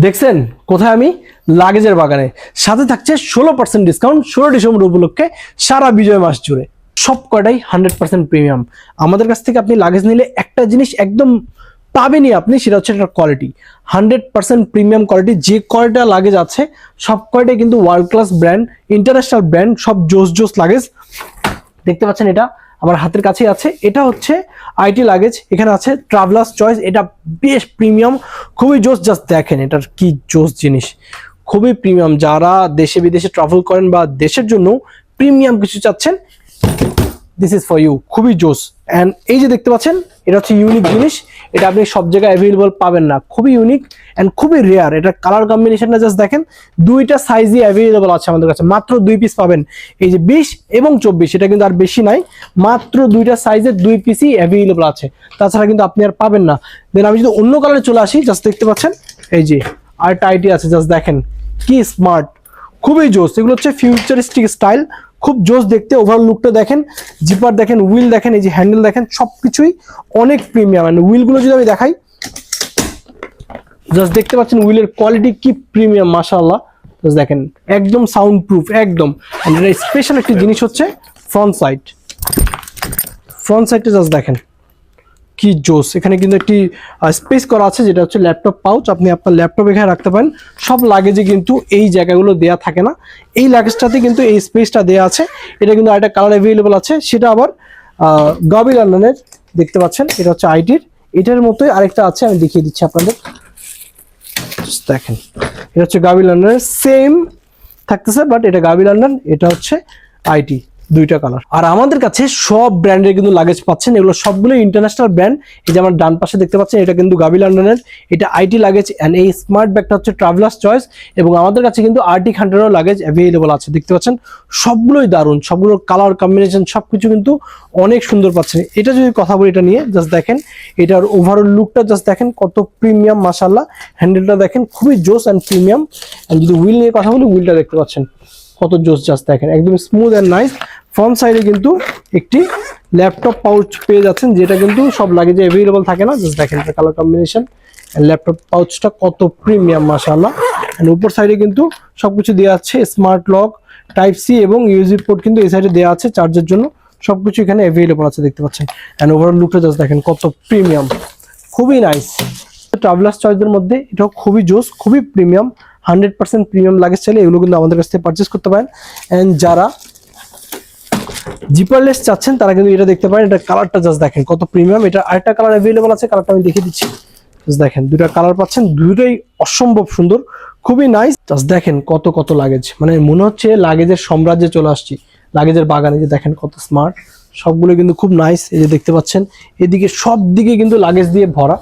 দেখছেন কোথায় আমি লাগেজের বাগানে, সাথে থাকছে 16% ডিসকাউন্ট 16 ডিসেম্বর উপলক্ষে সারা বিজয় মাস জুড়ে। সব কয়টাই 100% প্রিমিয়াম। আমাদের কাছ থেকে আপনি লাগেজ নিলে একটা জিনিস একদম পাবেনই আপনি, সেটা হচ্ছে একটা কোয়ালিটি, 100% প্রিমিয়াম কোয়ালিটি। যে কয়টা লাগেজ আছে সব কয়টাই কিন্তু world class brand, international brand, সব জোস জোস লাগেজ। দেখতে পাচ্ছেন এটা আমার হাতের কাছেই আছে, এটা হচ্ছে আইটি লাগেজ। এখানে আছে ট্রাভেলার্স চয়েস, এটা বেশ প্রিমিয়াম, খুবই জোস। জাস্ট দেখেন এটার কি জোস জিনিস, খুবই প্রিমিয়াম। যারা দেশে বিদেশে ট্রাভেল করেন বা দেশের জন্য প্রিমিয়াম কিছু চাচ্ছেন, দিস ইজ ফর ইউ, খুবই জোস। অ্যান্ড এই যে দেখতে পাচ্ছেন এটা হচ্ছে ইউনিক জিনিস, এটা আপনি সব জায়গায় অ্যাভেলেবল পাবেন না, খুবই ইউনিক অ্যান্ড খুবই রেয়ার। এটা কালার কম্বিনেশনটা জাস্ট দেখেন, দুইটা সাইজই অ্যাভেলেবল আছে আমাদের কাছে, মাত্র 2 পিস পাবেন। এই যে 20 এবং 24, এটা কিন্তু আর বেশি নাই, মাত্র দুইটা সাইজের 2 পিসই অ্যাভেলেবল আছে, তাছাড়া কিন্তু আপনি আর পাবেন না। দেন আমি যদি অন্য কালারে চলে আসি, জাস্ট দেখতে পাচ্ছেন এই যে আর টাইটি আছে, জাস্ট দেখেন কি স্মার্ট, খুবই জোস। এগুলো হচ্ছে ফিউচারিস্টিক স্টাইল, খুব জোস দেখতে। ওভারঅল লুকটা দেখেন, জিপার দেখেন, হুইল দেখেন, এই যে হ্যান্ডেল দেখেন, সবকিছুই অনেক প্রিমিয়াম। এন্ড হুইলগুলো যদি আমি দেখাই, জাস্ট দেখতে পাচ্ছেন হুইলের কোয়ালিটি কি প্রিমিয়াম, মাশাআল্লাহ। জাস্ট দেখেন একদম সাউন্ড প্রুফ একদম। স্পেশাল একটি জিনিস হচ্ছে ফ্রন্ট সাইডটা জাস্ট দেখেন কি জোস। এখানে কিন্তু একটি স্পেস করা আছে, যেটা হচ্ছে ল্যাপটপ পাউচ, আপনি আপনার ল্যাপটপ এখানে রাখতে পারেন। সব লাগেজে কিন্তু এই জায়গাগুলো দেয়া থাকে না, এই লাগেজটাতে কিন্তু এই স্পেসটা দেয়া আছে। এটা কিন্তু আরেকটা কালার অ্যাভেলেবল আছে, সেটা আবার গাবি লন্ডনের। দেখতে পাচ্ছেন এটা হচ্ছে আইটির, এটার মতোই আরেকটা আছে, আমি দেখিয়ে দিচ্ছি আপনাদের। দেখেন এটা হচ্ছে গাবি লন্ডনের, সেম থাকতেছে, বাট এটা গাবি লন্ডন, এটা হচ্ছে আইটি, দুইটা কালার। আর আমাদের কাছে সব ব্র্যান্ডের কিন্তু লাগেজ পাচ্ছেন, এগুলো সবগুলো ইন্টারন্যাশনাল ব্র্যান্ড। এই যে আমার ডান পাশে দেখতে পাচ্ছেন, এটা কিন্তু গাবি লন্ডনের, এটা আইটি লাগেজ। অ্যান্ড এই স্মার্ট ব্যাগটা হচ্ছে ট্রাভেলার্স চয়েস। এবং আমাদের কাছে কিন্তু আর্টিক হান্টারও লাগেজ অ্যাভেলেবল আছে। দেখতে পাচ্ছেন সবগুলোই দারুণ, সবগুলোর কালার কম্বিনেশন সবকিছু কিন্তু অনেক সুন্দর পাচ্ছেন। এটা যদি কথা বলি এটা নিয়ে, জাস্ট দেখেন এটার ওভারঅল লুকটা জাস্ট দেখেন কত প্রিমিয়াম, মাশাআল্লাহ। হ্যান্ডেলটা দেখেন খুবই জোস অ্যান্ড প্রিমিয়াম। অ্যান্ড যদি হুইল নিয়ে কথা বলি, হুইলটা দেখতে পাচ্ছেন কত জোস, জাস্ট দেখেন একদম স্মুথ অ্যান্ড নাইস। ফ্রন্ট সাইডে কিন্তু একটি ল্যাপটপ পাউচ পেয়ে যাচ্ছেন, যেটা কিন্তু সব লাগেজে অ্যাভেলেবল থাকে না। জাস্ট দেখেন কালার কম্বিনেশন, ল্যাপটপ পাউচটা কত প্রিমিয়াম, মাশাআল্লাহ। এন্ড উপর সাইডে কিন্তু সবকিছু দেওয়া আছে, স্মার্ট লক, টাইপ সি এবং ইউএসবি পোর্ট কিন্তু এই সাইডে দেওয়া আছে চার্জের জন্য, সবকিছু এখানে অ্যাভেলেবল আছে। দেখতে পাচ্ছেন এন্ড ওভারঅল লুকটা জাস্ট দেখেন কত প্রিমিয়াম, খুবই নাইস। ট্রাভেলার্স চয়েসের মধ্যে এটাও খুবই জোস, খুবই প্রিমিয়াম, 100% প্রিমিয়াম লাগেজ চাইলে এগুলো কিন্তু আমাদের কাছ থেকে পারচেস করতে পারেন। এন্ড যারা জিপারলেস চাচ্ছেন তারা কিন্তু এটা দেখতে পারেন, এটা কালারটা জাস্ট দেখেন কত প্রিমিয়াম। এটা আরেকটা কালার অ্যাভেলেবল আছে, কালারটা আমি দেখিয়ে দিচ্ছি। জাস্ট দেখেন দুইটা কালার পাচ্ছেন, দুটোই অসম্ভব সুন্দর, খুবই নাইস। জাস্ট দেখেন কত কত লাগেজ, মানে মনে হচ্ছে লাগেজের সাম্রাজ্যে চলে আসছি, লাগেজের বাগানে। যে দেখেন কত স্মার্ট, সবগুলো কিন্তু খুব নাইস। এই যে দেখতে পাচ্ছেন এদিকে সব দিকে কিন্তু লাগেজ দিয়ে ভরা।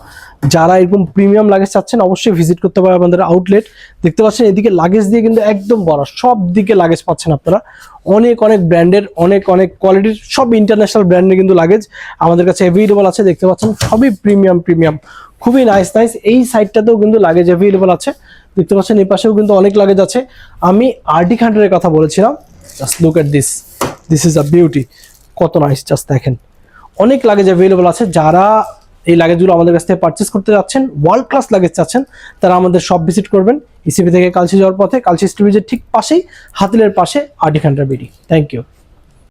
যারা এরকম প্রিমিয়াম লাগেজ চাচ্ছেন অবশ্যই ভিজিট করতে পারেন আমাদের আউটলেট। দেখতে পাচ্ছেন এদিকে লাগেজ দিয়ে কিন্তু একদম ভরা, সব দিকে লাগেজ পাচ্ছেন আপনারা। অনেক অনেক ব্র্যান্ডের, অনেক অনেক কোয়ালিটির, সব ইন্টারন্যাশনাল ব্র্যান্ডের কিন্তু লাগেজ আমাদের কাছে অ্যাভেলেবল আছে। দেখতে পাচ্ছেন সবই প্রিমিয়াম, খুবই নাইস। এই সাইডটাতেও কিন্তু লাগেজ অ্যাভেলেবল আছে। দেখতে পাচ্ছেন এই পাশেও কিন্তু অনেক লাগেজ আছে। আমি আর্টিক হান্টারের কথা বলেছিলাম, just look at this is a beauty, কত নাইস। জাস্ট দেখেন অনেক লাগেজ অ্যাভেলেবল আছে। যারা এই লাগেজগুলো আমাদের কাছ থেকে পারচেস করতে যাচ্ছেন, ওয়ার্ল্ড ক্লাস লাগেজ চাচ্ছেন, তারা আমাদের শপ ভিজিট করবেন। ইসিবি থেকে কালচি যাওয়ার পথে, কালচি স্ট্রিটের ঠিক পাশেই, হাতিলের পাশে Arctic hunter BD. Thank you.